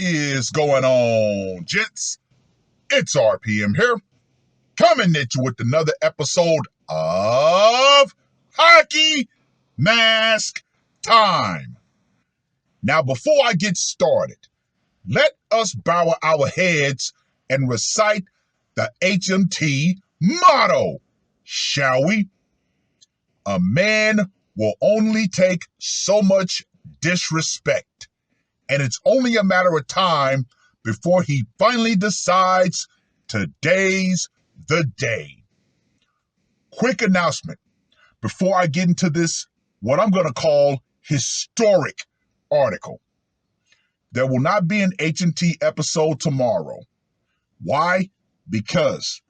is going on, gents? It's R.P.M. here, coming at you with another episode of Hockey Mask Time. Now, before I get started, let us bow our heads and recite the HMT motto, shall we? A man will only take so much disrespect, and it's only a matter of time before he finally decides today's the day. Quick announcement before I get into this, what I'm going to call historic article. There will not be an HMT episode tomorrow. Why? Because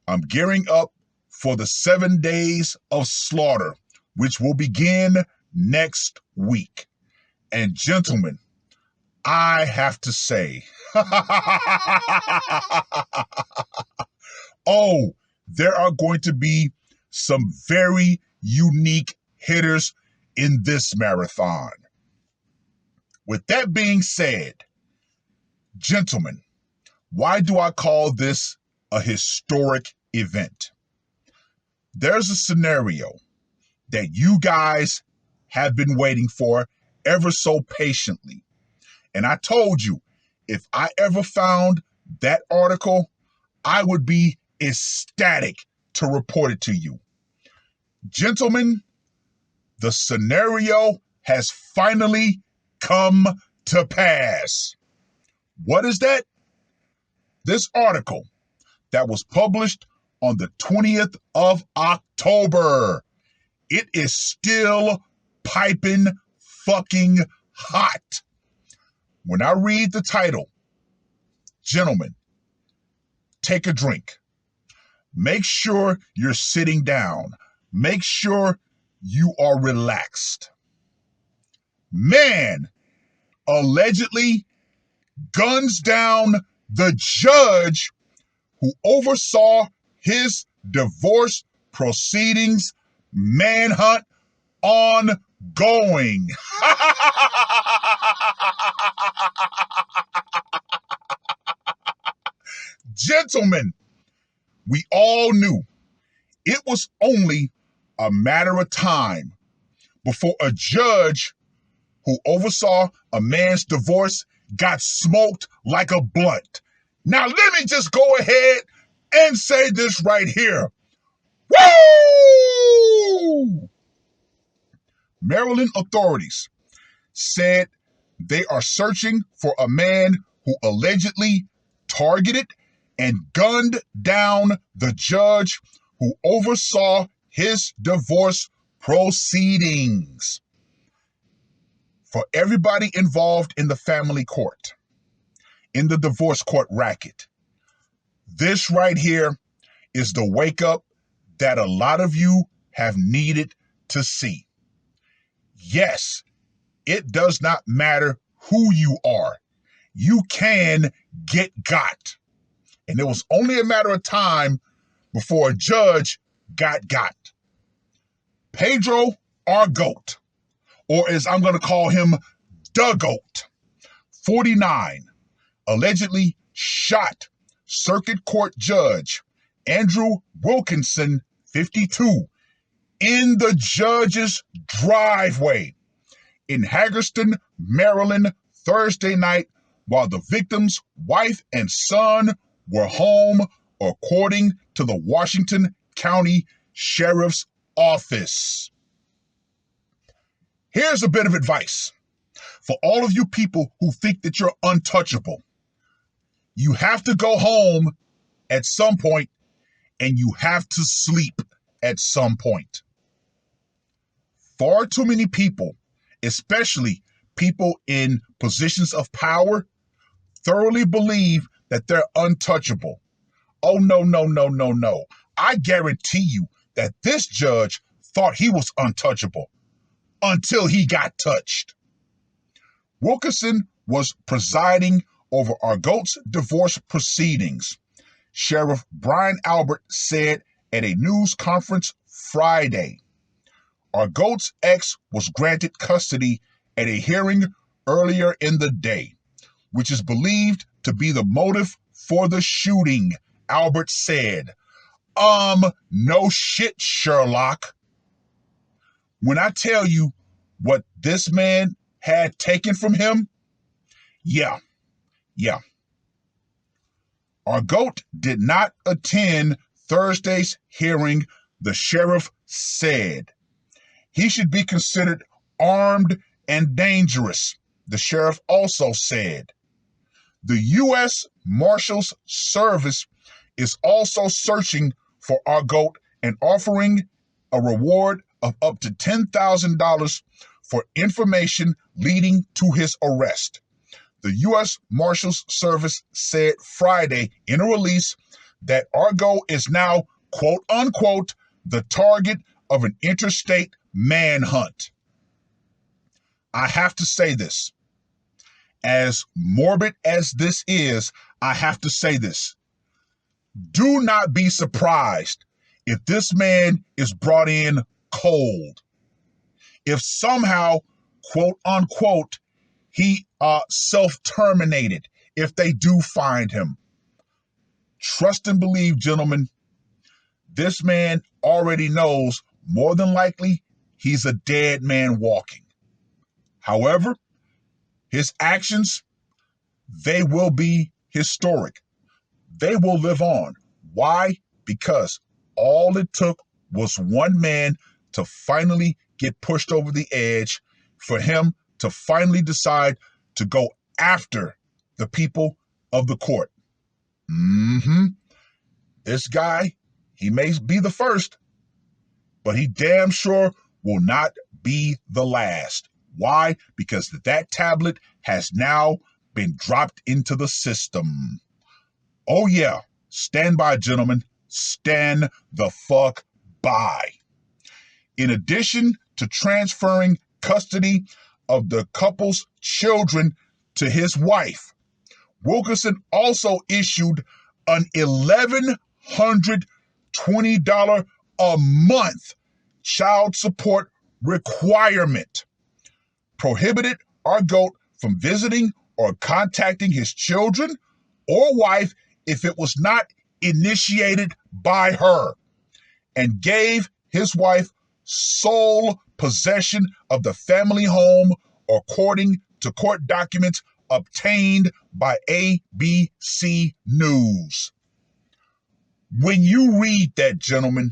I'm gearing up for the 7 days of slaughter, which will begin next week. And gentlemen, I have to say, there are going to be some very unique hitters in this marathon. With that being said, gentlemen, why do I call this a historic event? There's a scenario that you guys have been waiting for ever so patiently. And I told you, if I ever found that article, I would be ecstatic to report it to you. Gentlemen, the scenario has finally come to pass. What is that? This article that was published on the 20th of October. It is still piping fucking hot. When I read the title, gentlemen, take a drink. Make sure you're sitting down. Make sure you are relaxed. Man allegedly guns down the judge who oversaw his divorce proceedings, manhunt ongoing. Gentlemen, we all knew it was only a matter of time before a judge who oversaw a man's divorce got smoked like a blunt. Now, let me just go ahead and say this right here. Woo! Maryland authorities said they are searching for a man who allegedly targeted and gunned down the judge who oversaw his divorce proceedings. For everybody involved in the family court, in the divorce court racket, this right here is the wake up that a lot of you have needed to see. Yes, it does not matter who you are. You can get got. And it was only a matter of time before a judge got. Pedro R. Goat, or as I'm going to call him, the Goat, 49, allegedly shot Circuit Court Judge Andrew Wilkinson, 52, in the judge's driveway in Hagerstown, Maryland, Thursday night, while the victim's wife and son were home, according to the Washington County Sheriff's Office. Here's a bit of advice for all of you people who think that you're untouchable. You have to go home at some point, and you have to sleep at some point. Far too many people, especially people in positions of power, thoroughly believe that they're untouchable. Oh, no. I guarantee you that this judge thought he was untouchable until he got touched. Wilkinson was presiding over our Goat's divorce proceedings, Sheriff Brian Albert said at a news conference Friday. Our Goat's ex was granted custody at a hearing earlier in the day. which is believed to be the motive for the shooting, Albert said. No shit, Sherlock. When I tell you what this man had taken from him, yeah. Our GOAT did not attend Thursday's hearing, the sheriff said. He should be considered armed and dangerous, the sheriff also said. The U.S. Marshals Service is also searching for our GOAT and offering a reward of up to $10,000 for information leading to his arrest. The U.S. Marshals Service said Friday in a release that Argo is now, quote unquote, the target of an interstate manhunt. I have to say this. As morbid as this is, I have to say this. Do not be surprised if this man is brought in cold. If somehow, quote unquote, he self-terminated, if they do find him. Trust and believe, gentlemen, this man already knows more than likely he's a dead man walking. However, his actions, they will be historic. They will live on. Why? Because all it took was one man to finally get pushed over the edge, for him to finally decide to go after the people of the court. This guy, he may be the first, but he damn sure will not be the last. Why? Because that tablet has now been dropped into the system. Oh yeah, stand by, gentlemen. Stand the fuck by. In addition to transferring custody of the couple's children to his wife, Wilkerson also issued an $1,120 a month child support requirement, prohibited our GOAT from visiting or contacting his children or wife if it was not initiated by her, and gave his wife sole possession of the family home according to court documents obtained by ABC News. When you read that, gentlemen,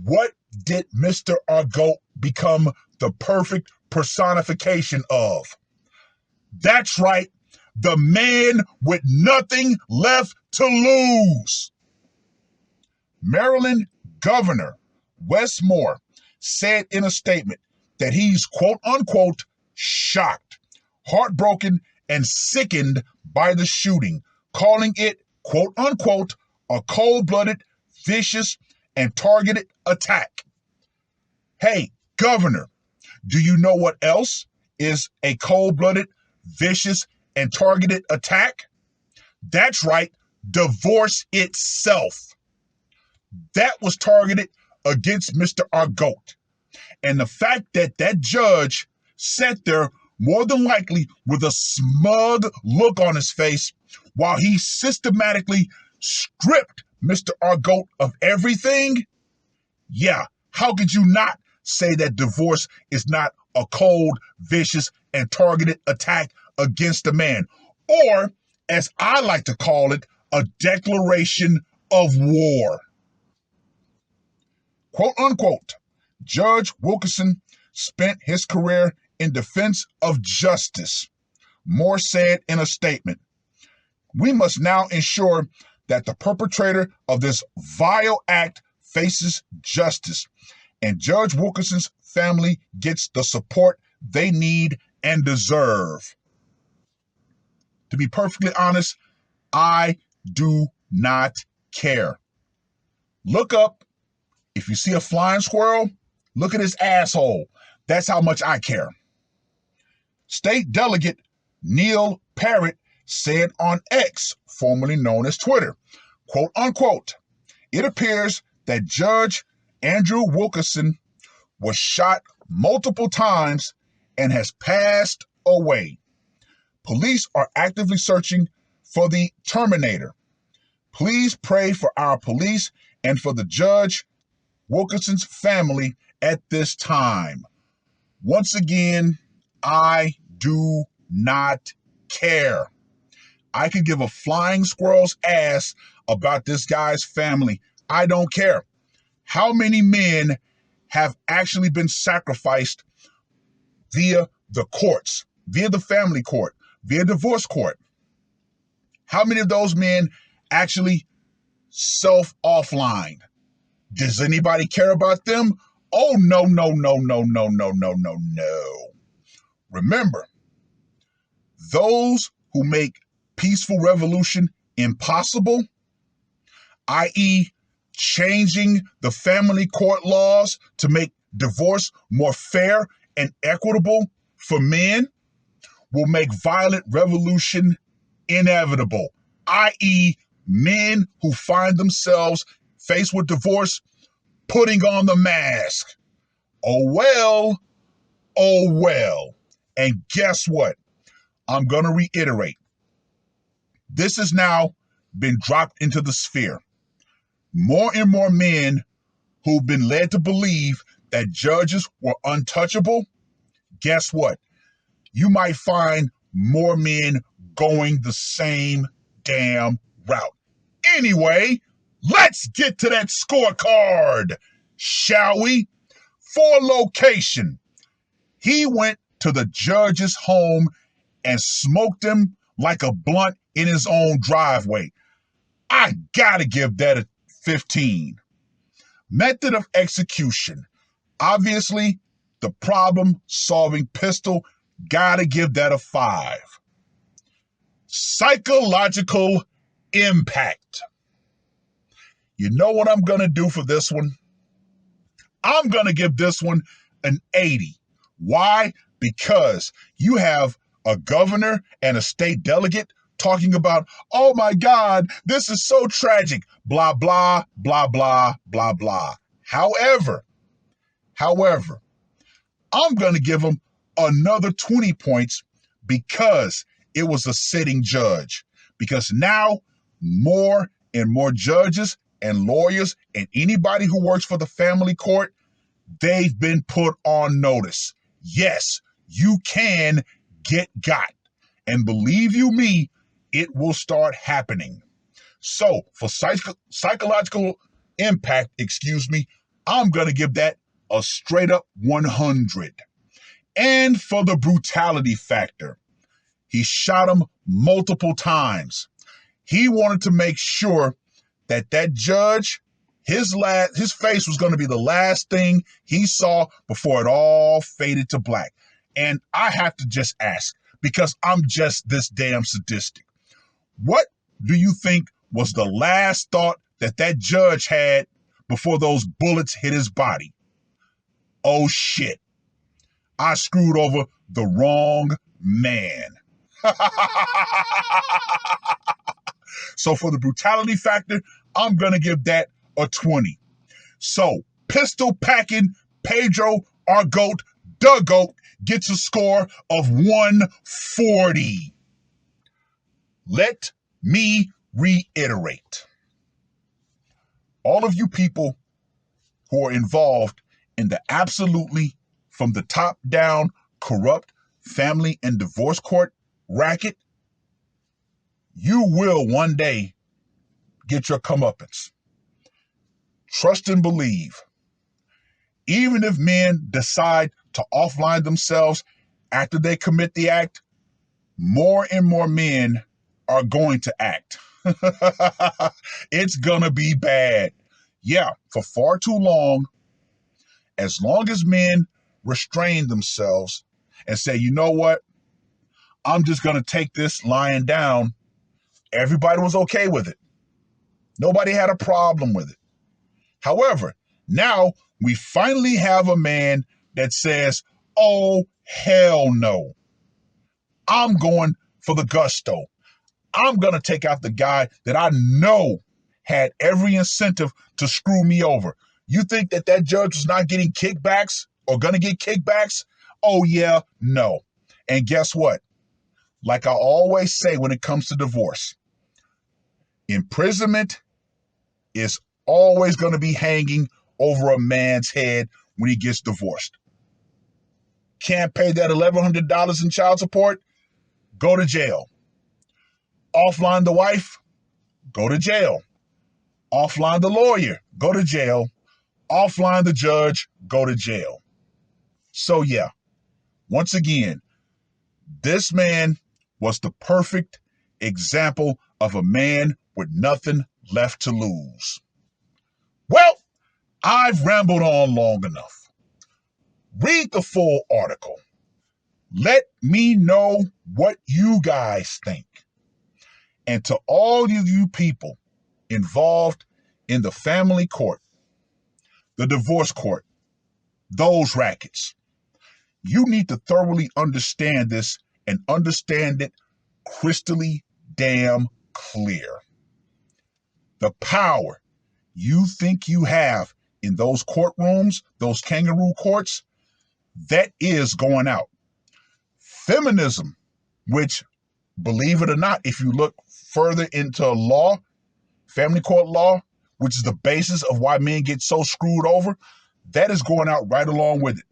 what did Mr. Argo become the perfect personification of? That's right, the man with nothing left to lose. Maryland Governor Wes Moore said in a statement that he's, quote unquote, shocked, heartbroken, and sickened by the shooting, calling it, quote unquote, a cold-blooded, vicious, and targeted attack. Hey, Governor, do you know what else is a cold-blooded, vicious, and targeted attack? That's right, divorce itself. That was targeted against Mr. Argoat. And the fact that that judge sat there more than likely with a smug look on his face while he systematically stripped Mr. Argoat of everything, yeah, how could you not say that divorce is not a cold, vicious, and targeted attack against a man? Or, as I like to call it, a declaration of war. Quote unquote, Judge Wilkerson spent his career in defense of justice, Moore said in a statement. We must now ensure that the perpetrator of this vile act faces justice, and Judge Wilkerson's family gets the support they need and deserve. To be perfectly honest, I do not care. Look up. If you see a flying squirrel, look at his asshole. That's how much I care. State Delegate Neil Parrott said on X, formerly known as Twitter, quote unquote, it appears that Judge Andrew Wilkerson was shot multiple times and has passed away. Police are actively searching for the Terminator. Please pray for our police and for the Judge Wilkinson's family at this time. Once again, I do not care. I could give a flying squirrel's ass about this guy's family. I don't care. How many men have actually been sacrificed via the courts, via the family court, via divorce court? How many of those men actually self-offline? Does anybody care about them? Oh, no, no, no, no, no, no, no, no, no. Remember, those who make peaceful revolution impossible, i.e., changing the family court laws to make divorce more fair and equitable for men, will make violent revolution inevitable, i.e., men who find themselves faced with divorce putting on the mask. Oh well, oh well. And guess what? I'm going to reiterate. This has now been dropped into the sphere. More and more men who've been led to believe that judges were untouchable, guess what? You might find more men going the same damn route. Anyway, let's get to that scorecard, shall we? For location, he went to the judge's home and smoked him like a blunt in his own driveway. I gotta give that a 15. Method of execution. Obviously, the problem-solving pistol, gotta give that a 5. Psychological impact. You know what I'm gonna do for this one? I'm gonna give this one an 80. Why? Because you have a governor and a state delegate talking about, oh my God, this is so tragic, blah, blah, blah, blah, blah, blah. However, I'm going to give him another 20 points because it was a sitting judge. Because now more and more judges and lawyers and anybody who works for the family court, they've been put on notice. Yes, you can get got. And believe you me, it will start happening. So for psychological impact, I'm going to give that a straight up 100. And for the brutality factor, he shot him multiple times. He wanted to make sure that that judge, his face was going to be the last thing he saw before it all faded to black. And I have to just ask, because I'm just this damn sadistic, what do you think was the last thought that that judge had before those bullets hit his body? Oh shit, I screwed over the wrong man. So for the brutality factor, I'm going to give that a 20. So pistol packing Pedro our goat, the goat, gets a score of 140. Let me reiterate. All of you people who are involved in the absolutely from the top down corrupt family and divorce court racket, you will one day get your comeuppance. Trust and believe. Even if men decide to offline themselves after they commit the act, more and more men are going to act. It's gonna be bad. Yeah, for far too long, as long as men restrain themselves and say, you know what, I'm just gonna take this lying down, everybody was okay with it. Nobody had a problem with it. However, now we finally have a man that says, oh, hell no. I'm going for the gusto. I'm going to take out the guy that I know had every incentive to screw me over. You think that that judge was not getting kickbacks or going to get kickbacks? Oh, yeah, no. And guess what? Like I always say when it comes to divorce, imprisonment is always going to be hanging over a man's head when he gets divorced. Can't pay that $1,100 in child support? Go to jail. Offline the wife? Go to jail. Offline the lawyer? Go to jail. Offline the judge? Go to jail. So yeah, once again, this man was the perfect example of a man with nothing left to lose. Well, I've rambled on long enough. Read the full article. Let me know what you guys think. And to all of you people involved in the family court, the divorce court, those rackets, you need to thoroughly understand this and understand it crystally damn clear. The power you think you have in those courtrooms, those kangaroo courts, that is going out. Feminism, which, believe it or not, if you look further into law, family court law, which is the basis of why men get so screwed over, that is going out right along with it.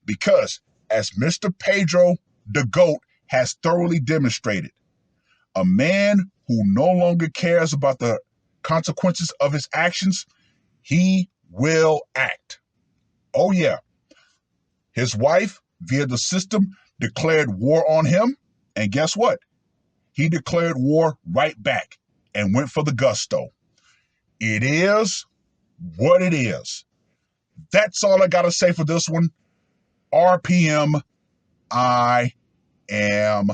Because, as Mr. Pedro the GOAT has thoroughly demonstrated, a man who no longer cares about the consequences of his actions, he will act. Oh yeah. His wife, via the system, declared war on him. And guess what? He declared war right back and went for the gusto. It is what it is. That's all I got to say for this one. R.P.M. I am